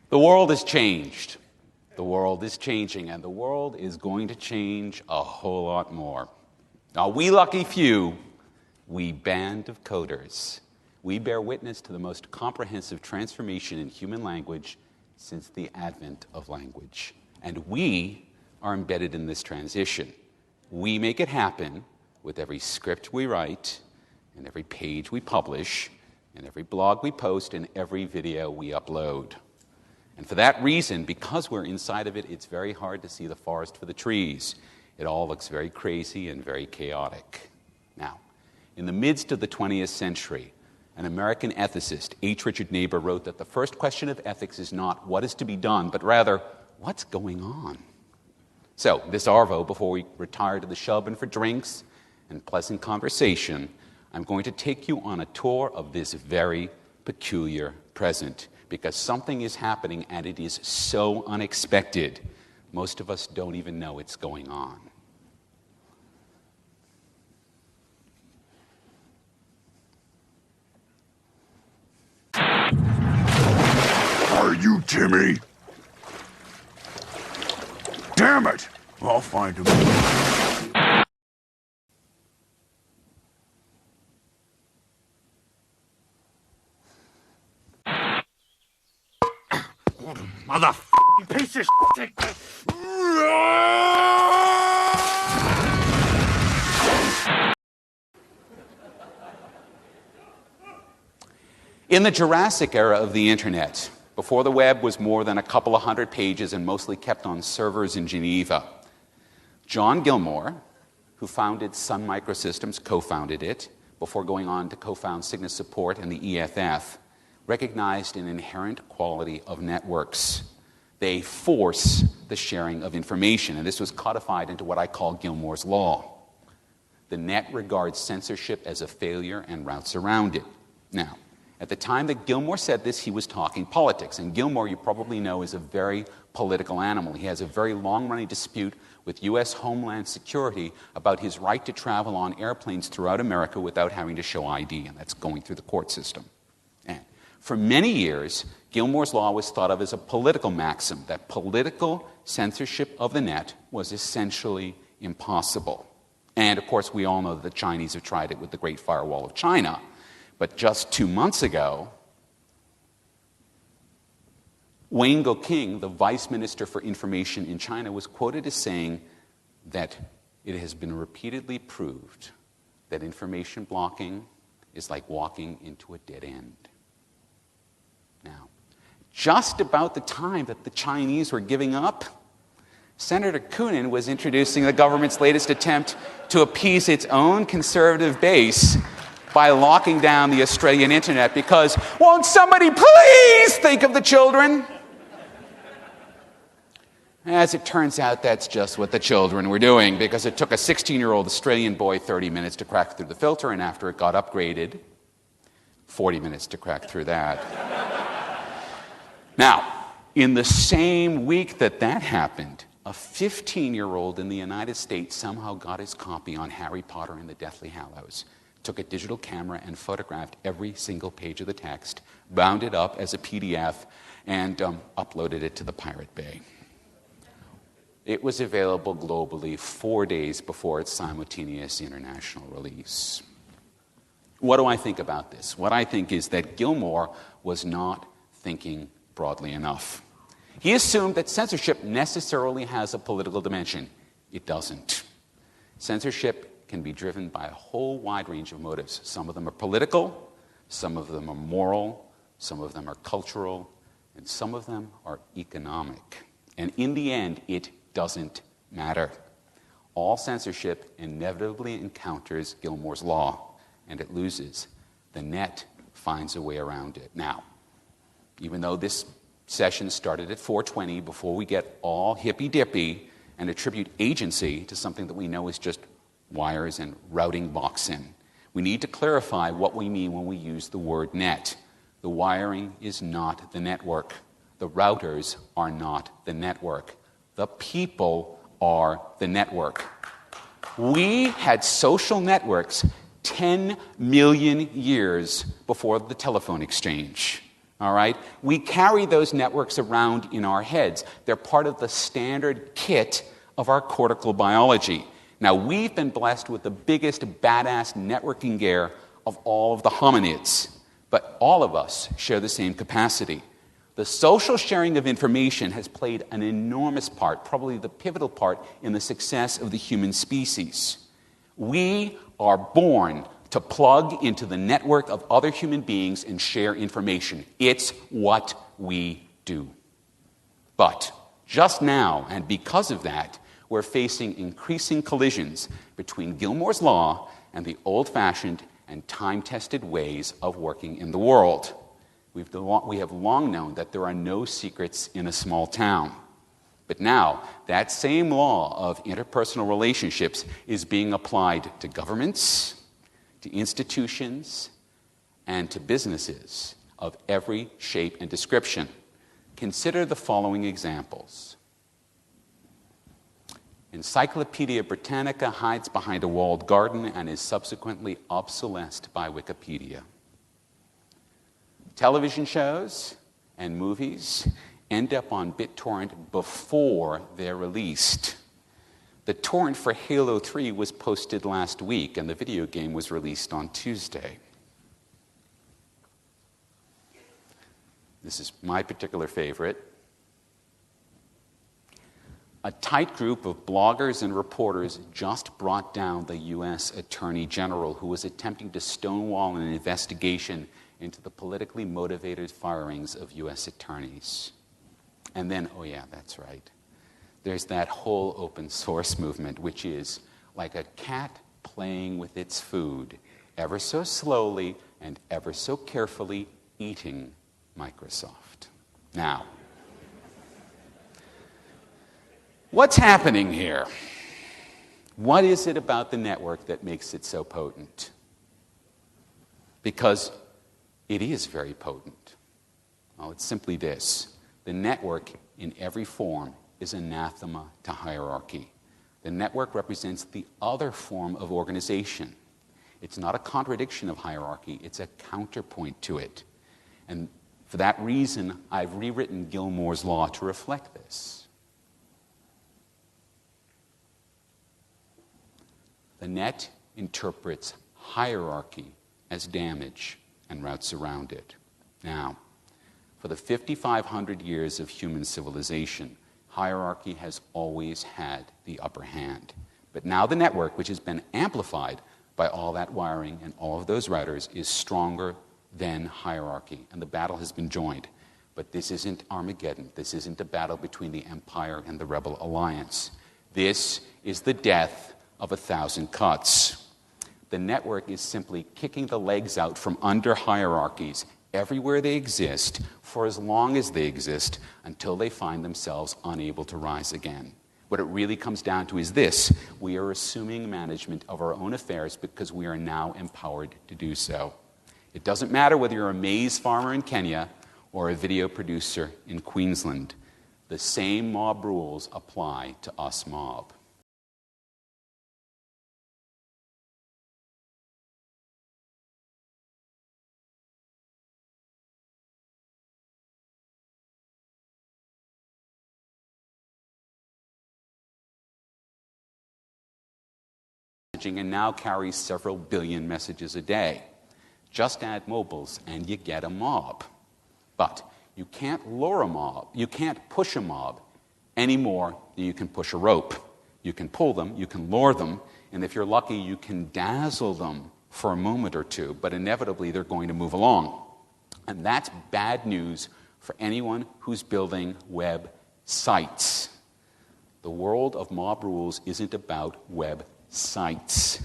The world has changed. The world is changing, and the world is going to change a whole lot more. Now, we lucky few, we band of coders, we bear witness to the most comprehensive transformation in human language since the advent of language. And we are embedded in this transition. We make it happen with every script we write, and every page we publish, and every blog we post, and every video we upload. And for that reason, because we're inside of it, it's very hard to see the forest for the trees. It all looks very crazy and very chaotic. Now, in the midst of the 20th century, an American ethicist, H. Richard Niebuhr, wrote that the first question of ethics is not what is to be done, but rather, what's going on? So, this Arvo, before we retire to the Shub and for drinks and pleasant conversation, I'm going to take you on a tour of this very peculiar present, because something is happening and it is so unexpected, most of us don't even know it's going on. Are you Timmy? Damn it! I'll find him. Motherfucking piece of shit! In the Jurassic era of the internet, before the web was more than a couple of hundred pages and mostly kept on servers in Geneva, John Gilmore, who founded Sun Microsystems, co-founded it, before going on to co-found Cygnus Support and the EFF, recognized an inherent quality of networks. They force the sharing of information, and this was codified into what I call Gilmore's Law. The net regards censorship as a failure and routes around it. Now, at the time that Gilmore said this, he was talking politics, and Gilmore, you probably know, is a very political animal. He has a very long-running dispute with U.S. Homeland Security about his right to travel on airplanes throughout America without having to show ID, and that's going through the court system. And for many years, Gilmore's Law was thought of as a political maxim, that political censorship of the net was essentially impossible. And of course, we all know that the Chinese have tried it with the Great Firewall of China. But just 2 months ago, Wang Goqing, the Vice Minister for Information in China, was quoted as saying that it has been repeatedly proved that information blocking is like walking into a dead end. Now, just about the time that the Chinese were giving up, Senator Koonin was introducing the government's latest attempt to appease its own conservative base by locking down the Australian internet because, won't somebody please think of the children? As it turns out, that's just what the children were doing, because it took a 16-year-old Australian boy 30 minutes to crack through the filter, and after it got upgraded, 40 minutes to crack through that. Now, in the same week that that happened, a 15-year-old in the United States somehow got his copy on Harry Potter and the Deathly Hallows, took a digital camera and photographed every single page of the text, bound it up as a PDF, and uploaded it to the Pirate Bay. It was available globally 4 days before its simultaneous international release. What do I think about this? What I think is that Gilmore was not thinking broadly enough. He assumed that censorship necessarily has a political dimension. It doesn't. Censorship can be driven by a whole wide range of motives. Some of them are political, some of them are moral, some of them are cultural, and some of them are economic. And in the end, it doesn't matter. All censorship inevitably encounters Gilmore's Law, and it loses. The net finds a way around it. Now, even though this session started at 4:20, before we get all hippy-dippy and attribute agency to something that we know is just wires and routing boxing, we need to clarify what we mean when we use the word net. The wiring is not the network. The routers are not the network. The people are the network. We had social networks 10 million years before the telephone exchange. All right? We carry those networks around in our heads. They're part of the standard kit of our cortical biology. Now, we've been blessed with the biggest badass networking gear of all of the hominids, but all of us share the same capacity. The social sharing of information has played an enormous part, probably the pivotal part, in the success of the human species. We are born to plug into the network of other human beings and share information. It's what we do. But just now, and because of that, we're facing increasing collisions between Gilmore's law and the old-fashioned and time-tested ways of working in the world. We have long known that there are no secrets in a small town. But now, that same law of interpersonal relationships is being applied to governments, to institutions, and to businesses of every shape and description. Consider the following examples. Encyclopedia Britannica hides behind a walled garden and is subsequently obsolesced by Wikipedia. Television shows and movies end up on BitTorrent before they're released. The torrent for Halo 3 was posted last week, and the video game was released on Tuesday. This is my particular favorite. A tight group of bloggers and reporters just brought down the U.S. Attorney General, who was attempting to stonewall an investigation into the politically motivated firings of U.S. attorneys. And then, oh yeah, that's right, there's that whole open source movement, which is like a cat playing with its food, ever so slowly and ever so carefully eating Microsoft. Now, what's happening here? What is it about the network that makes it so potent? Because it is very potent. Well, it's simply this. The network, in every form, is anathema to hierarchy. The network represents the other form of organization. It's not a contradiction of hierarchy, it's a counterpoint to it. And for that reason, I've rewritten Gilmore's law to reflect this. The net interprets hierarchy as damage and routes around it. Now, for the 5,500 years of human civilization, hierarchy has always had the upper hand. But now the network, which has been amplified by all that wiring and all of those routers, is stronger than hierarchy, and the battle has been joined. But this isn't Armageddon. This isn't a battle between the Empire and the Rebel Alliance. This is the death of 1,000 cuts. The network is simply kicking the legs out from under hierarchies everywhere they exist for as long as they exist until they find themselves unable to rise again. What it really comes down to is this: we are assuming management of our own affairs because we are now empowered to do so. It doesn't matter whether you're a maize farmer in Kenya or a video producer in Queensland. The same mob rules apply to us mob. And now carries several billion messages a day. Just add mobiles and you get a mob. But you can't lure a mob, you can't push a mob any more than you can push a rope. You can pull them, you can lure them, and if you're lucky, you can dazzle them for a moment or two, but inevitably they're going to move along. And that's bad news for anyone who's building web sites. The world of mob rules isn't about web sites.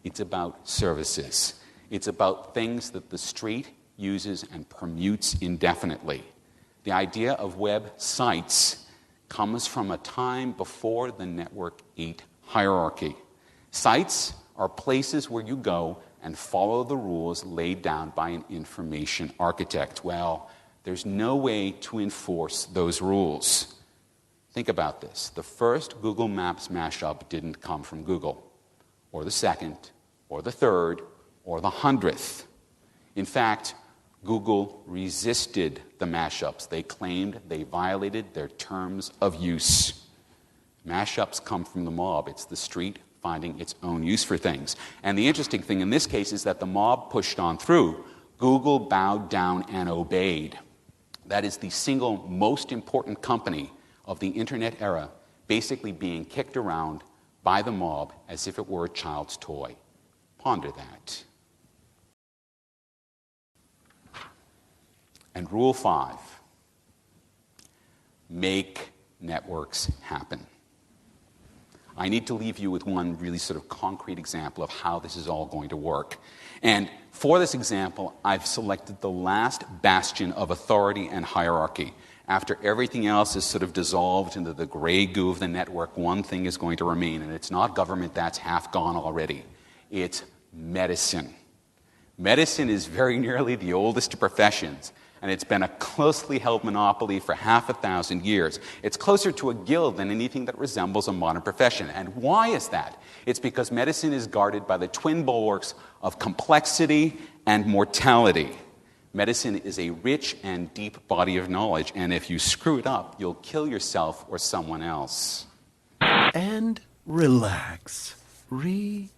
It's about services. It's about things that the street uses and permutes indefinitely. The idea of web sites comes from a time before the network ate hierarchy. Sites are places where you go and follow the rules laid down by an information architect. Well, there's no way to enforce those rules. Think about this. The first Google Maps mashup didn't come from Google, or the second, or the third, or the 100th. In fact, Google resisted the mashups. They claimed they violated their terms of use. Mashups come from the mob. It's the street finding its own use for things. And the interesting thing in this case is that the mob pushed on through. Google bowed down and obeyed. That is the single most important company of the internet era, basically being kicked around by the mob as if it were a child's toy. Ponder that. And rule 5, make networks happen. I need to leave you with one really sort of concrete example of how this is all going to work. And for this example, I've selected the last bastion of authority and hierarchy. After everything else is sort of dissolved into the gray goo of the network, one thing is going to remain, and it's not government, that's half gone already. It's medicine. Medicine is very nearly the oldest of professions, and it's been a closely held monopoly for 500 years. It's closer to a guild than anything that resembles a modern profession. And why is that? It's because medicine is guarded by the twin bulwarks of complexity and mortality. Medicine is a rich and deep body of knowledge, and if you screw it up, you'll kill yourself or someone else. And relax. Relax.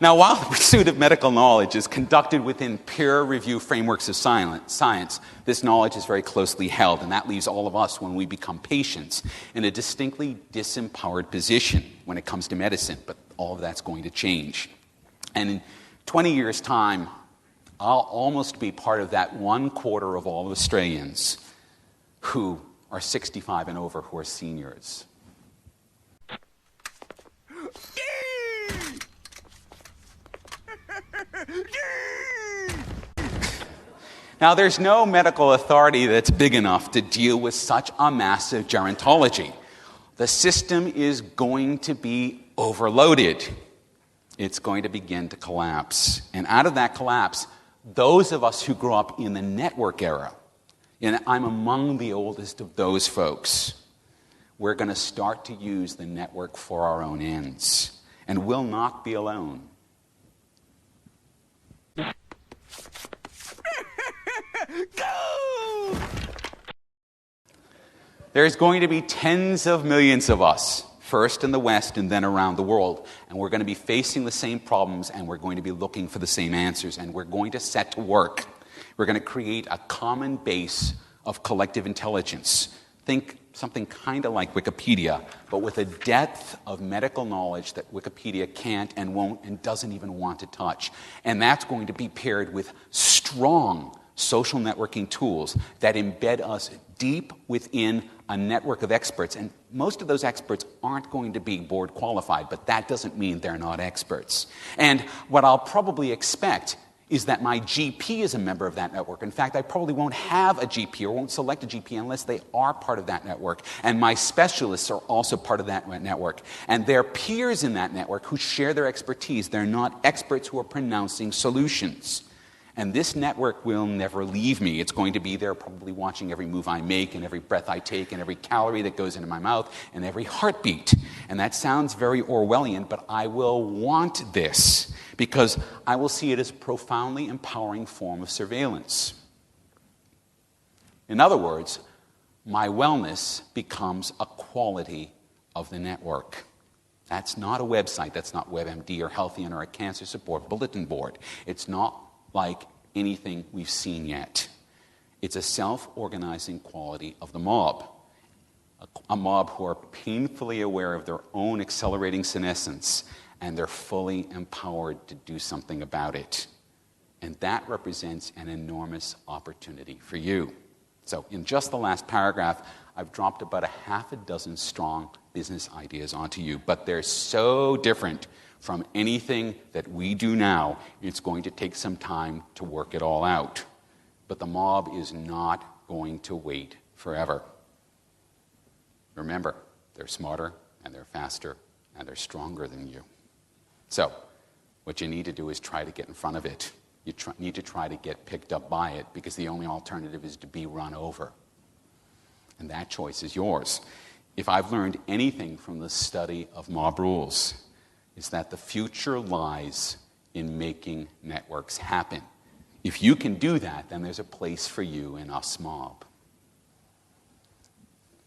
Now, while the pursuit of medical knowledge is conducted within peer-review frameworks of science, this knowledge is very closely held, and that leaves all of us, when we become patients, in a distinctly disempowered position when it comes to medicine, but all of that's going to change. And in 20 years' time, I'll almost be part of that 1/4 of all Australians who are 65 and over, who are seniors. Now, there's no medical authority that's big enough to deal with such a massive gerontology. The system is going to be overloaded. It's going to begin to collapse. And out of that collapse, those of us who grew up in the network era, and I'm among the oldest of those folks, we're going to start to use the network for our own ends. And we'll not be alone. Go! There's going to be tens of millions of us, first in the West and then around the world. And we're going to be facing the same problems, and we're going to be looking for the same answers. And we're going to set to work. We're going to create a common base of collective intelligence. Think something kind of like Wikipedia, but with a depth of medical knowledge that Wikipedia can't and won't and doesn't even want to touch. And that's going to be paired with strong social networking tools that embed us deep within a network of experts. And most of those experts aren't going to be board qualified, but that doesn't mean they're not experts. And what I'll probably expect is that my GP is a member of that network. In fact, I probably won't have a GP or won't select a GP unless they are part of that network. And my specialists are also part of that network. And they're peers in that network who share their expertise. They're not experts who are pronouncing solutions. And this network will never leave me. It's going to be there probably watching every move I make and every breath I take and every calorie that goes into my mouth and every heartbeat. And that sounds very Orwellian, but I will want this because I will see it as a profoundly empowering form of surveillance. In other words, my wellness becomes a quality of the network. That's not a website. That's not WebMD or Healthian or a cancer support bulletin board. It's not like anything we've seen yet. It's a self-organizing quality of the mob. A mob who are painfully aware of their own accelerating senescence, and they're fully empowered to do something about it. And that represents an enormous opportunity for you. So in just the last paragraph, I've dropped about a half a dozen strong business ideas onto you, but they're so different from anything that we do now. It's going to take some time to work it all out. But the mob is not going to wait forever. Remember, they're smarter, and they're faster, and they're stronger than you. So, what you need to do is try to get in front of it. You need to try to get picked up by it, because the only alternative is to be run over. And that choice is yours. If I've learned anything from the study of mob rules, it's that the future lies in making networks happen. If you can do that, then there's a place for you in us mob.